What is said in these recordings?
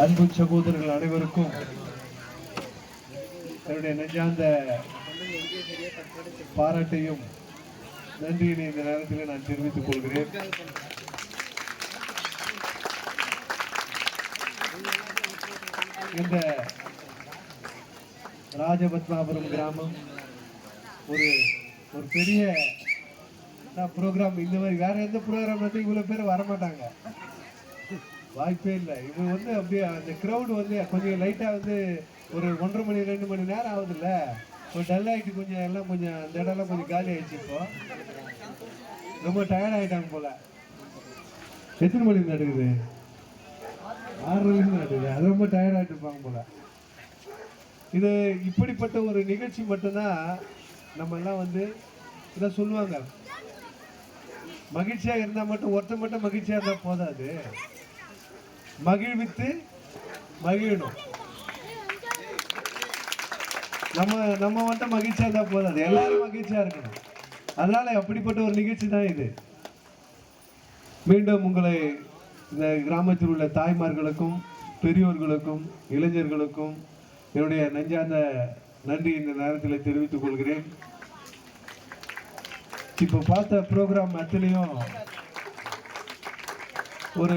அன்பு சகோதரர்கள் அனைவருக்கும் என்னுடைய நெஞ்சார்ந்த பாராட்டையும் நன்றியினை இந்த நேரத்தில் நான் தெரிவித்துக் கொள்கிறேன். இந்த ராஜபத்மாபுரம் கிராமம் ஒரு ஒரு பெரிய ப்ரோக்ராம். இந்த மாதிரி வேற எந்த ப்ரோக்ராம் வந்து இவ்வளவு பேர் வரமாட்டாங்க, வாய்ப்பே இல்லை. இது வந்து அப்படியே அந்த க்ரௌடு வந்து கொஞ்சம் லைட்டாக வந்து ஒரு 1.5 மணி 2 மணி நேரம் ஆகுதுல்ல, ஒரு டல் ஆகிட்டு கொஞ்சம் எல்லாம் கொஞ்சம் அந்த இடம்லாம் கொஞ்சம் காலி ஆயிடுச்சு. இப்போ ரொம்ப டயர்ட் ஆகிட்டாங்க போல. எத்தனை மணிக்கு நடக்குது? 6:30 நடக்குது. அது ரொம்ப டயர்ட் ஆகிட்டு இருப்பாங்க போல. இது இப்படிப்பட்ட ஒரு நிகழ்ச்சி மட்டும்தான் நம்ம எல்லாம் வந்து இதை சொல்லுவாங்க, மகிழ்ச்சியாக இருந்தால் மட்டும் ஒருத்தர் மட்டும் மகிழ்ச்சியாக இருந்தால் போதாது, மகிழ்வித்து மகிழணும். நம்ம மட்டும் மகிழ்ச்சியா இருந்தா போதாது, எல்லாரும் மகிழ்ச்சியா இருக்கணும். அதனால அப்படிப்பட்ட ஒரு நிகழ்ச்சி தான் இது. மீண்டும் உங்களை இந்த கிராமத்தில் உள்ள தாய்மார்களுக்கும் பெரியோர்களுக்கும் இளைஞர்களுக்கும் என்னுடைய நெஞ்சார்ந்த நன்றி இந்த நேரத்தில் தெரிவித்துக் கொள்கிறேன். இப்போ பார்த்த ப்ரோக்ராம் அத்தனையும் ஒரு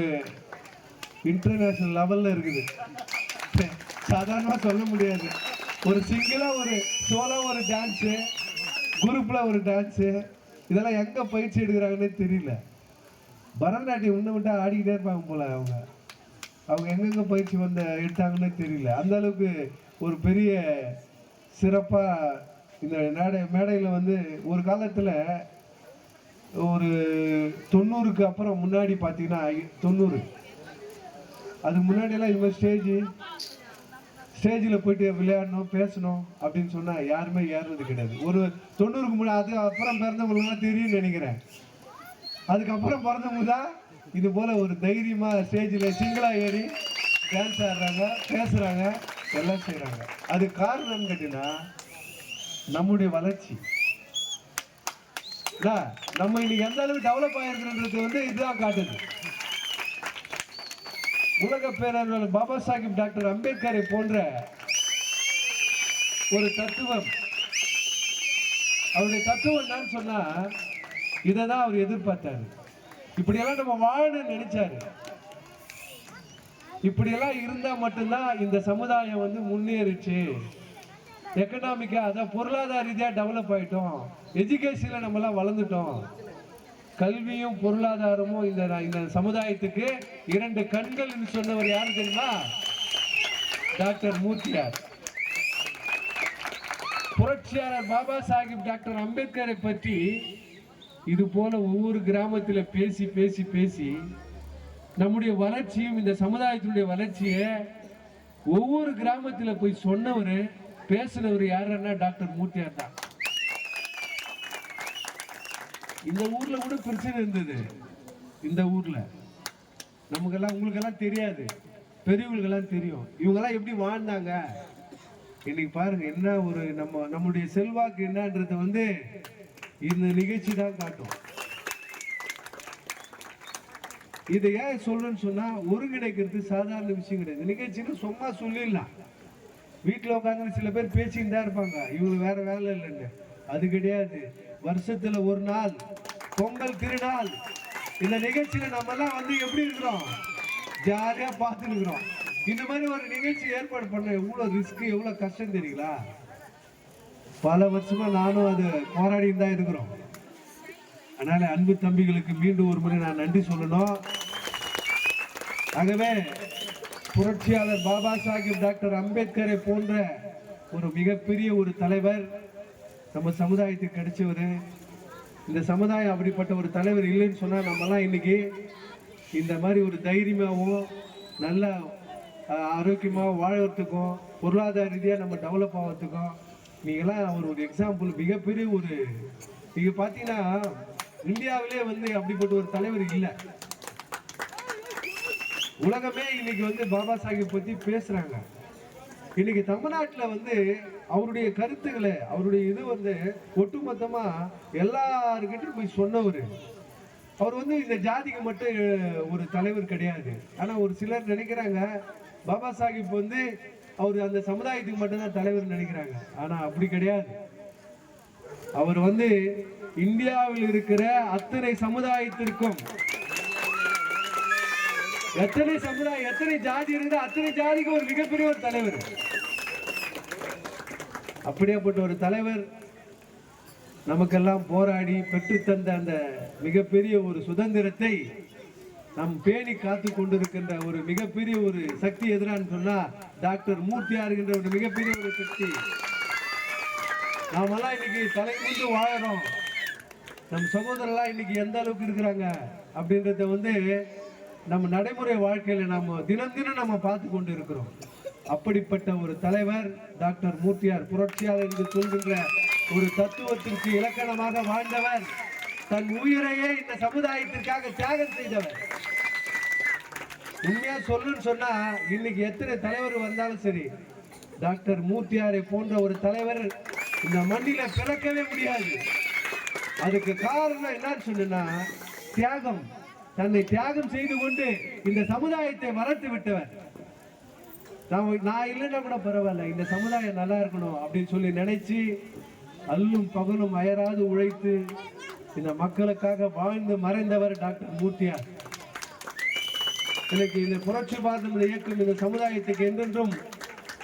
இன்டர்நேஷனல் லெவல்ல இருக்குது, சாதாரணமா சொல்ல முடியாது. ஒரு சிங்கிளா ஒரு சோலோ ஒரு டான்ஸு, குரூப்ல ஒரு டான்ஸு, இதெல்லாம் எங்க பயிற்சி எடுக்கிறாங்கன்னே தெரியல. பரதநாட்டியம் உன்ன விட்டா ஆடிக்கிட்டே இருப்பாங்க போல. அவங்க எங்கெங்க பயிற்சி எடுத்தாங்கன்னே தெரியல. அந்த அளவுக்கு ஒரு பெரிய சிறப்பா இந்த மேடையில் வந்து ஒரு காலத்துல ஒரு 90க்கு அப்புறம் முன்னாடி பார்த்தீங்கன்னா 90 அதுக்கு முன்னாடியெல்லாம் இந்த ஸ்டேஜில் போயிட்டு விளையாடணும் பேசணும் அப்படின்னு சொன்னால் யாருமே ஏறுறது கிடையாது. ஒரு 90க்கு முன்னாடி, அது அப்புறம் பிறந்தவங்களுக்குலாம் தெரியும்னு நினைக்கிறேன். அதுக்கப்புறம் பிறந்தவங்க தான் இது போல் ஒரு தைரியமாக ஸ்டேஜில் சிங்கிளாக ஏறி டான்ஸ் ஆடுறாங்க, பேசுகிறாங்க, எல்லாம் செய்கிறாங்க. அது காரணம்னு கேட்டீங்கன்னா நம்முடைய வளர்ச்சி. நம்ம இன்னைக்கு எந்த அளவுக்கு டெவலப் ஆகிருக்கிறது வந்து இதுதான் காட்டுது. உலக பேரறிஞர் பாபா சாஹிப் டாக்டர் அம்பேத்கரை போன்ற ஒரு தத்துவம், அவருடைய தத்துவம் என்னன்னு சொன்னா இதைதான் அவர் எதிர்பார்த்தாரு. இப்படியெல்லாம் நம்ம வாழணும்னு நினைச்சாரு. இப்படியெல்லாம் இருந்தா மட்டும்தான் இந்த சமுதாயம் வந்து முன்னேறிச்சு, எக்கனாமிக்கா அதான் பொருளாதார ரீதியா டெவலப் ஆயிட்டோம், எஜுகேஷன்ல நம்ம எல்லாம் வளர்ந்துட்டோம். கல்வியும் பொருளாதாரமும் இந்த சமுதாயத்துக்கு 2 கண்கள் சொன்னவர் யாரு தெரியுமா? டாக்டர் மூர்த்தியார். புரட்சியாளர் பாபா சாஹிப் டாக்டர் அம்பேத்கரை பற்றி இது போல ஒவ்வொரு கிராமத்தில் பேசி பேசி பேசி நம்முடைய வளர்ச்சியும் இந்த சமுதாயத்தினுடைய வளர்ச்சியை ஒவ்வொரு கிராமத்தில் போய் சொன்னவர் பேசினவர் யாருன்னா டாக்டர் மூர்த்தியார் தான். இந்த ஊர்ல கூட பிரச்சனை இருந்தது. இந்த ஊர்ல நமக்கெல்லாம் உங்களுக்கெல்லாம் தெரியாது, பெரியவங்களுக்கெல்லாம் தெரியும் இவங்கெல்லாம் எப்படி வாழ்ந்தாங்க. இன்னைக்கு பாருங்க என்ன ஒரு நம்முடைய செல்வாக்கு என்னன்றது வந்து இந்த நிகழ்ச்சி தான் காட்டும். இதை ஏன் சொல்றேன்னு சொன்னா ஒருங்கிணைக்கிறது சாதாரண விஷயம் கிடையாது. நிகழ்ச்சின்னு சும்மா சொல்லிடலாம், வீட்டில் உட்காந்து சில பேர் பேசிட்டு தான் இருப்பாங்க, இவங்களுக்கு வேற வேலை இல்லைன்னு. அது கிடையாது. வருஷத்துல ஒரு நாள் பொங்கல் திருநாள் இந்த நிகழ்ச்சியில நம்ம எல்லாம் வந்து எப்படி இருக்கிறோம், ஜாலியா பார்த்துட்டு இருக்கிறோம். இந்த மாதிரி ஒரு நிகழ்ச்சி ஏற்பாடு பண்ண எவ்வளவு ரிஸ்க், எவ்வளவு கஷ்டம் தெரியுங்களா? பல வருஷமா நானும் அது போராடிட்டு தான் இருக்கிறோம். அதனால அன்பு தம்பிகளுக்கு மீண்டும் ஒரு முறை நான் நன்றி சொல்லணும். ஆகவே புரட்சியாளர் பாபா சாஹிப் டாக்டர் அம்பேத்கரை போன்ற ஒரு மிகப்பெரிய ஒரு தலைவர் நம்ம சமுதாயத்துக்கு கிடைச்சவர். இந்த சமுதாயம் அப்படிப்பட்ட ஒரு தலைவர் இல்லைன்னு சொன்னால் நம்மலாம் இன்னைக்கு இந்த மாதிரி ஒரு தைரியமாகவும் நல்ல ஆரோக்கியமாக வாழறதுக்கும் பொருளாதார ரீதியாக நம்ம டெவலப் ஆகிறதுக்கும் நீங்களாம் ஒரு எக்ஸாம்பிள். மிகப்பெரிய ஒரு நீங்கள் பார்த்தீங்கன்னா இந்தியாவிலே வந்து அப்படிப்பட்ட ஒரு தலைவர் இல்லை. உலகமே இன்னைக்கு வந்து பாபா சாஹிப் பற்றி பேசுகிறாங்க. இன்னைக்கு தமிழ்நாட்டில் வந்து அவருடைய கருத்துக்களை, அவருடைய இது வந்து ஒட்டுமொத்தமாக எல்லாருக்கிட்டையும் போய் சொன்னவர். அவர் வந்து இந்த ஜாதிக்கு மட்டும் ஒரு தலைவர் கிடையாது. ஆனா ஒரு சிலர் நினைக்கிறாங்க பாபா சாஹிப் வந்து அவர் அந்த சமுதாயத்துக்கு மட்டும்தான் தலைவர் நினைக்கிறாங்க. ஆனா அப்படி கிடையாது. அவர் வந்து இந்தியாவில் இருக்கிற அத்தனை சமுதாயத்திற்கும், எத்தனை சமுதாயம் எத்தனை ஜாதி இருக்குது அத்தனை ஜாதிக்கு ஒரு மிகப்பெரிய ஒரு தலைவர். அப்படியேப்பட்ட ஒரு தலைவர் நமக்கெல்லாம் போராடி பெற்றுத்தந்த அந்த மிகப்பெரிய ஒரு சுதந்திரத்தை நம் பேணி காத்து கொண்டிருக்கின்ற ஒரு மிகப்பெரிய ஒரு சக்தி எதிரான்னு சொன்னா டாக்டர் மூர்த்தியார் என்ற ஒரு மிகப்பெரிய ஒரு சக்தி. நாமெல்லாம் இன்னைக்கு தலை மீது வாழறோம். நம் சகோதரர்லாம் இன்னைக்கு எந்த அளவுக்கு இருக்கிறாங்க அப்படின்றத வந்து நம்ம நடைமுறை வாழ்க்கையில நம்ம தினம் தினம் நம்ம பார்த்து கொண்டு இருக்கிறோம். அப்படிப்பட்ட ஒரு தலைவர் டாக்டர் மூர்த்தியார். புரட்சியாளர் என்று சொல்கின்ற ஒரு தத்துவத்திற்கு இலக்கணமாக வாழ்ந்தவர். தன் உயிரையே இந்த சமுதாயத்திற்காக தியாகம் செய்தவர். உண்மையா சொல்லுன்னு சொன்னா இன்னைக்கு எத்தனை தலைவர் வந்தாலும் சரி, டாக்டர் மூர்த்தியாரை போன்ற ஒரு தலைவர் இந்த மண்ணில பிறக்கவே முடியாது. அதுக்கு காரணம் என்னன்னு சொன்னா தியாகம். தன்னை தியாகம் செய்து கொண்டு இந்த சமுதாயத்தை வளர்த்து விட்டவர். நான் இல்லைன்னா கூட பரவாயில்ல, இந்த சமுதாயம் நல்லா இருக்கணும் அப்படின்னு சொல்லி நினைச்சு அல்லும் பகலும் அயராது உழைத்து இந்த மக்களுக்காக வாழ்ந்து மறைந்தவர் டாக்டர் மூர்த்தியார். இன்னைக்கு இந்த புரட்சி பாரதம் இயக்கம் இந்த சமுதாயத்துக்கு என்றென்றும்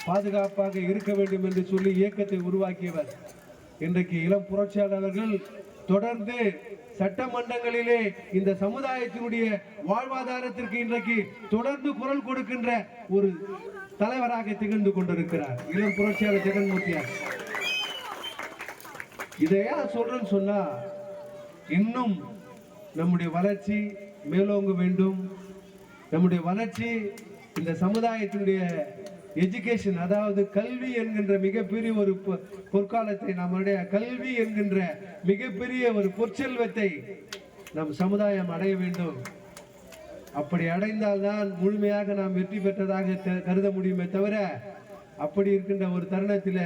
பாதுகாப்பாக இருக்க வேண்டும் என்று சொல்லி இயக்கத்தை உருவாக்கியவர். இன்றைக்கு இளம் புரட்சியாளர்கள் தொடர்ந்து சட்டமன்றங்களிலே இந்த சமுதாயத்தினுடைய வாழ்வாதாரத்திற்கு இன்றைக்கு தொடர்ந்து குரல் கொடுக்கின்ற ஒரு தலைவராக திகழ்ந்து கொண்டிருக்கிறார் இளம் புரட்சியாளர் ஜெகன்மூர்த்தியார். இதையா சொல்றேன்னு சொன்னா இன்னும் நம்முடைய வளர்ச்சி மேலோங்க வேண்டும். நம்முடைய வளர்ச்சி இந்த சமுதாயத்தினுடைய எஜுகேஷன், அதாவது கல்வி என்கின்ற மிகப்பெரிய ஒரு பொற்காலத்தை, நம்முடைய கல்வி என்கின்ற மிகப்பெரிய ஒரு பொற்செல்வத்தை நம் சமுதாயம் அடைய வேண்டும். அப்படி அடைந்தால்தான் முழுமையாக நாம் வெற்றி பெற்றதாக கருத முடியுமே தவிர, அப்படி இருக்கின்ற ஒரு தருணத்தில்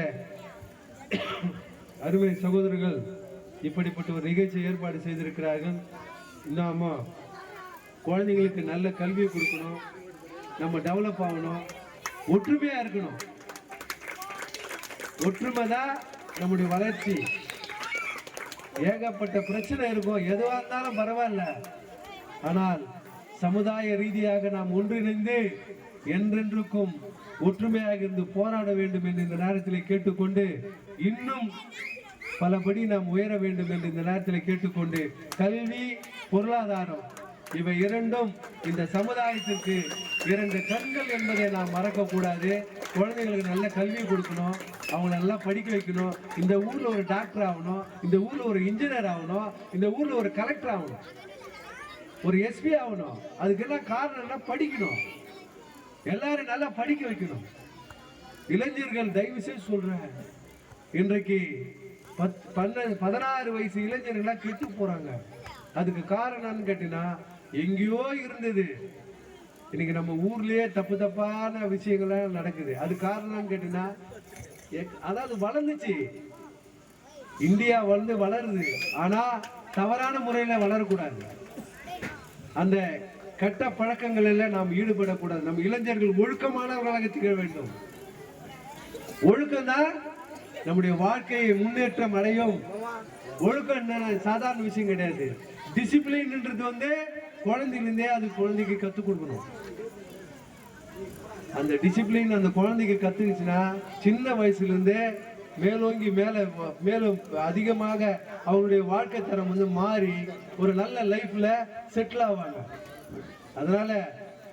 அருமை சகோதரர்கள் இப்படிப்பட்ட ஒரு நிகழ்ச்சி ஏற்பாடு செய்திருக்கிறார்கள். இன்னும் குழந்தைங்களுக்கு நல்ல கல்வியை கொடுக்கணும், நம்ம டெவலப் ஆகணும், ஒற்றுமையா இருக்கணும். ஒற்றுமை தான் நம்முடைய வளர்ச்சி. ஏகப்பட்ட பிரச்சனை இருக்கும், எதுவாக இருந்தாலும் பரவாயில்ல, ஆனால் சமுதாய ரீதியாக நாம் ஒன்றிணைந்து என்றென்றுக்கும் ஒற்றுமையாக இருந்து போராட வேண்டும் என்று இந்த நேரத்தில் கேட்டுக்கொண்டு, இன்னும் பலபடி நாம் உயர வேண்டும் என்று இந்த நேரத்தில் கேட்டுக்கொண்டு, கல்வி பொருளாதாரம் இவை இரண்டும் இந்த சமுதாயத்திற்கு இரண்டு கண்கள் என்பதை நாம் மறக்கக்கூடாது. குழந்தைங்களுக்கு நல்ல கல்வி கொடுக்கணும், அவங்க நல்லா படிக்க வைக்கணும். இந்த ஊர்ல ஒரு டாக்டர் ஆகணும், இந்த ஊர்ல ஒரு இன்ஜினியர் ஆகணும், இந்த ஊர்ல ஒரு கலெக்டர் ஆகணும், ஒரு எஸ்பி ஆகணும். அதுக்கு என்ன காரணம்னா படிக்கணும். எல்லாரும் நல்லா படிக்க வைக்கணும். இளைஞர்கள் தயவு செய்து சொல்றேன், இன்றைக்கு 16 வயசு இளைஞர்கள்லாம் கெட்டு போறாங்க. அதுக்கு காரணம்னு கேட்டீங்கன்னா எங்கேயோ இருந்தது, இன்னைக்கு நம்ம ஊர்லயே தப்பு தப்பான விஷயங்கள்லாம் நடக்குது. அது காரணம்னு கேட்டீங்கன்னா, அதாவது வளர்ந்துச்சு, இந்தியா வளருது, ஆனா தவறான முறையில வளரக்கூடாது. அந்த கெட்ட பழக்கங்கள் எல்லாம் நாம் ஈடுபடக்கூடாது. நம்ம இளைஞர்கள் ஒழுக்கமானவர்களாக திகழ வேண்டும். ஒழுக்கம் தான் நம்முடைய வாழ்க்கையை முன்னேற்றம் அடையும். ஒழுக்கம் சாதாரண விஷயம் கிடையாது. டிசிப்ளின்ன்றது வந்து குழந்தையிலிருந்தே அது குழந்தைக்கு கற்றுக் கொடுக்கணும். அந்த டிசிப்ளின் அந்த குழந்தைக்கு கத்துக்குச்சுன்னா சின்ன வயசுல இருந்தே மேலோங்கி மேலும் அதிகமாக அவங்களுடைய வாழ்க்கை தரம் வந்து மாறி ஒரு நல்ல லைஃப்ல செட்டில் ஆவாங்க. அதனால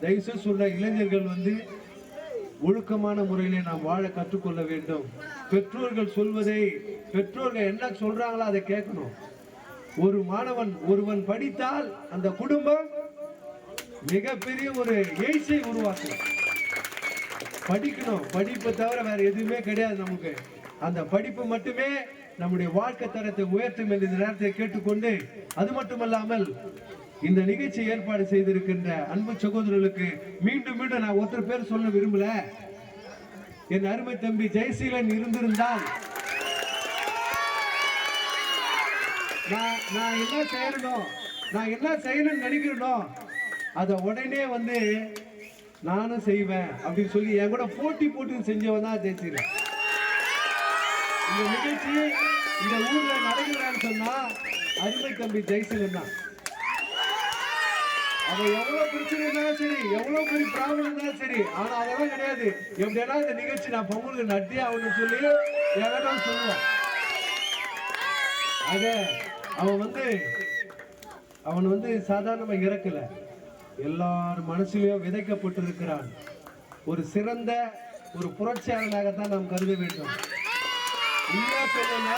தயவுசெய்து சொல்ற இளைஞர்கள் வந்து ஒழுக்கமான முறையிலே நாம் வாழ கற்றுக்கொள்ள வேண்டும். பெற்றோர்கள் சொல்வதை, பெற்றோர்கள் என்ன சொல்றாங்களோ அதை கேட்கணும். ஒரு மாணவன் ஒருவன் படித்தால் அந்த குடும்பம் மிகப்பெரிய ஒரு எழுச்சியை உருவாக்கும். படிக்கணும், படிப்பை தவிர வேற எதுவுமே கிடையாது நமக்கு. அந்த படிப்பு மட்டுமே நம்முடைய வாழ்க்கை தரத்தை உயர்த்தும் என்று இந்த நேரத்தை கேட்டுக்கொண்டு, அது மட்டுமல்லாமல் இந்த நிகழ்ச்சி ஏற்பாடு செய்திருக்கின்ற அன்பு சகோதரர்களுக்கு மீண்டும் மீண்டும் நான் ஒருத்தர் பேர் சொல்ல விரும்பல. என் அருமை தம்பி ஜெயசீலன் இருந்திருந்தால் நான் என்ன செய்யணும், நான் என்ன செய்யணும்னு நினைக்கிறேனோ அதை உடனே வந்து நானும் செய்வேன் அப்படின்னு சொல்லி என் கூட போட்டி போட்டு செஞ்சவன் தான் ஜெயிச்சிருக்கேன். இந்த நிகழ்ச்சி இந்த ஊர்ல நடக்கிறான்னு சொன்னா அருமை தம்பி ஜெயசீலன் தான். அவன் எவ்வளவு பிரச்சனை இருந்தாலும் சரி, எவ்வளவு பெரிய ப்ராப்ளம் இருந்தாலும் சரி, ஆனா அதெல்லாம் கிடையாது. எப்படின்னா இந்த நிகழ்ச்சி நான் பொங்கலுக்கு நட்டி அவனு சொல்லி எல்லாம் சொல்லுவான். ஆக அவன் வந்து சாதாரணமா இறக்கல, எல்லார் மனசிலையும் விதைக்கப்பட்டிருக்கிறான். ஒரு சிறந்த ஒரு புரட்சியாளனாகத்தான் நாம் கருத வேண்டும். உண்மையா சொல்லணும்னா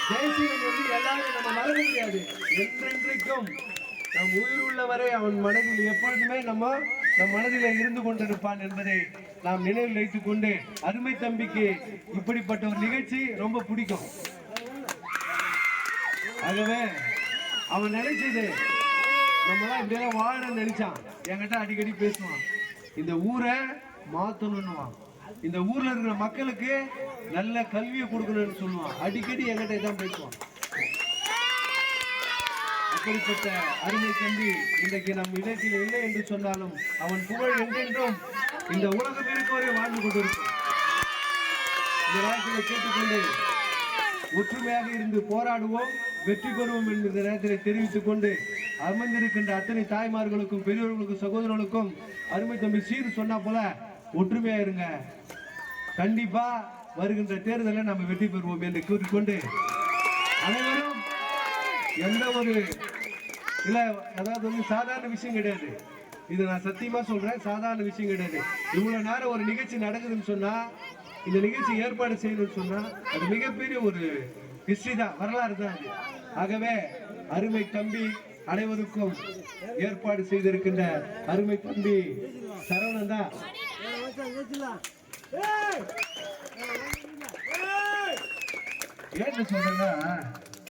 ஜெயசீலன் வந்து எல்லாரும் நம்ம மறக்க முடியாது. என்றென்றைக்கும் நம் உயிர் உள்ளவரை அவன் மனதில் எப்பொழுதுமே நம் மனதில் இருந்து கொண்டிருப்பான் என்பதை நாம் நினைவில் வைத்துக் கொண்டு, அருமை தம்பிக்கு இப்படிப்பட்ட ஒரு நிகழ்ச்சி ரொம்ப பிடிக்கும். ஆகவே அவன் நினைச்சது நம்மளாம் இப்படியெல்லாம் வாழணும்னு நினைச்சான். என்கிட்ட அடிக்கடி பேசுவான், இந்த ஊரை மாத்தணும்னுவான், இந்த ஊர்ல இருக்கிற மக்களுக்கு நல்ல கல்வியை கொடுக்கணும்னு சொல்லுவான். அடிக்கடி என்கிட்ட இதான் பேசுவான். அப்படிப்பட்ட அருமை தம்பி இன்றைக்கு நம் இடத்தில் இல்லை என்று சொன்னாலும் அவன் புகழ் என்றென்றும் இந்த உலகம் இருக்கவரை வாழ்ந்து கொண்டிருக்கும். இந்த நேரத்தில் கேட்டுக்கொண்டு ஒற்றுமையாக இருந்து போராடுவோம், வெற்றி பெறுவோம் என்கிற நேரத்தில் தெரிவித்துக் கொண்டு அமர்ந்திருக்கின்ற அத்தனை தாய்மார்களுக்கும் பெரியவர்களுக்கும் சகோதரர்களுக்கும் அருமை தம்பி சீர் சொன்னா போல ஒற்றுமையா இருங்க. கண்டிப்பா வருகின்ற தேர்தலில் நம்ம வெற்றி பெறுவோம் என்று கூறிக்கொண்டு அனைவரும் எந்த ஒரு இல்ல, அதாவது வந்து சாதாரண விஷயம் கிடையாது. இது நான் சத்தியமா சொல்றேன், சாதாரண விஷயம் கிடையாது. இவ்வளவு நேரம் ஒரு நிகழ்ச்சி நடக்குதுன்னு சொன்னா, இந்த நிகழ்ச்சி ஏற்பாடு செய்யணும்னு சொன்னா அது மிகப்பெரிய ஒரு ஹிஸ்டரி தான், வரலாறு தான் அது. ஆகவே அருமை தம்பி அனைவருக்கும் ஏற்பாடு செய்திருக்கின்ற அருமை தம்பி சரவணன் தான். ஏன்னு சொல்றேன்னா